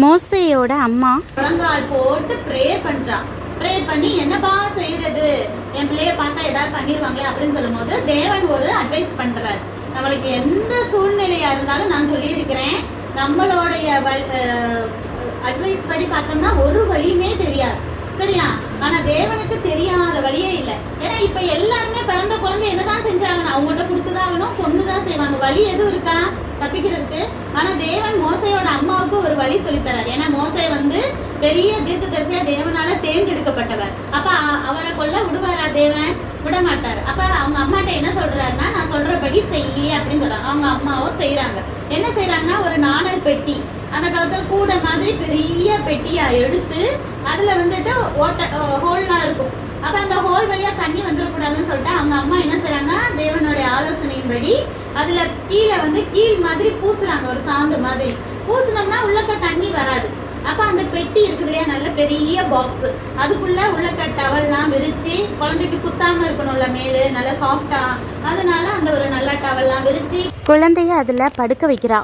மோசேயோட அம்மா முழங்கால் போட்டு ப்ரேயர் பண்றா. ப்ரேயர் பண்ணி என்னப்பா செய்யறது, என் பிள்ளைய பார்த்தா ஏதாவது பண்ணிடுவாங்களே அப்படின்னு சொல்லும் போது தேவன் ஒரு அட்வைஸ் பண்றாரு. நம்மளுக்கு எந்த சூழ்நிலையா இருந்தாலும் நான் சொல்லியிருக்கிறேன், நம்மளுடைய அட்வைஸ் படி பார்த்தோம்னா ஒரு வழியுமே தெரியாது, சரியா? ஆனா தேவனுக்கு தெரியாத வழியே இல்லை. ஏன்னா இப்ப எல்லாருமே பிறந்த குழந்தை என்னதான் செஞ்சாங்கன்னு அவங்கள்ட்ட கொடுத்துதான் ஆகணும், கொண்டுதான் செய்வாங்க. வழி எதுவும் இருக்கா தப்பிக்கிறதுக்கு? ஆனா தேவன் மோசையோட அம்மாவுக்கு ஒரு வழி சொல்லித்தராரு. ஏன்னா மோசை பெரிய தீர்க்கதரிசியா தேவனால தேர்ந்தெடுக்கப்பட்டவர். அப்ப அவரை கொல்ல விடுவாரா தேவன்? விட மாட்டாரு. அப்ப அவங்க அம்மாட்ட என்ன சொல்றாருன்னா, நான் சொல்றபடி செய்ய அப்படின்னு சொல்றாங்க. அவங்க அம்மாவும் செய்யறாங்க. என்ன செய்யறாங்கன்னா, ஒரு நாணல் பெட்டி, அந்த காலத்துல கூட மாதிரி பெரிய பெட்டியா எடுத்து அதுல ஹோல்லாம் இருக்கும். அப்ப அந்த ஹோல் வழியா தண்ணி வந்துடக்கூடாதுன்னு சொல்லிட்டு அவங்க அம்மா என்ன செய்யறாங்க, தேவனுடைய ஆலோசனையின்படி அதுல கீழ் மாதிரி பூசுறாங்க. ஒரு சாந்து மாதிரி பூசினோம்னா உள்ளக்க தண்ணி வராது. அப்ப அந்த பெட்டி இருக்குது இல்லையா, நல்ல பெரிய பாக்ஸ், அதுக்குள்ள உள்ளக்க டவல்லாம் விரிச்சு, குழந்தைக்கு குத்தாம இருக்கணும்ல மேலு, நல்ல சாஃப்டா, அதனால அந்த ஒரு நல்ல டவல்லாம் விரிச்சு குழந்தைய அதுல படுக்க வைக்கிறா.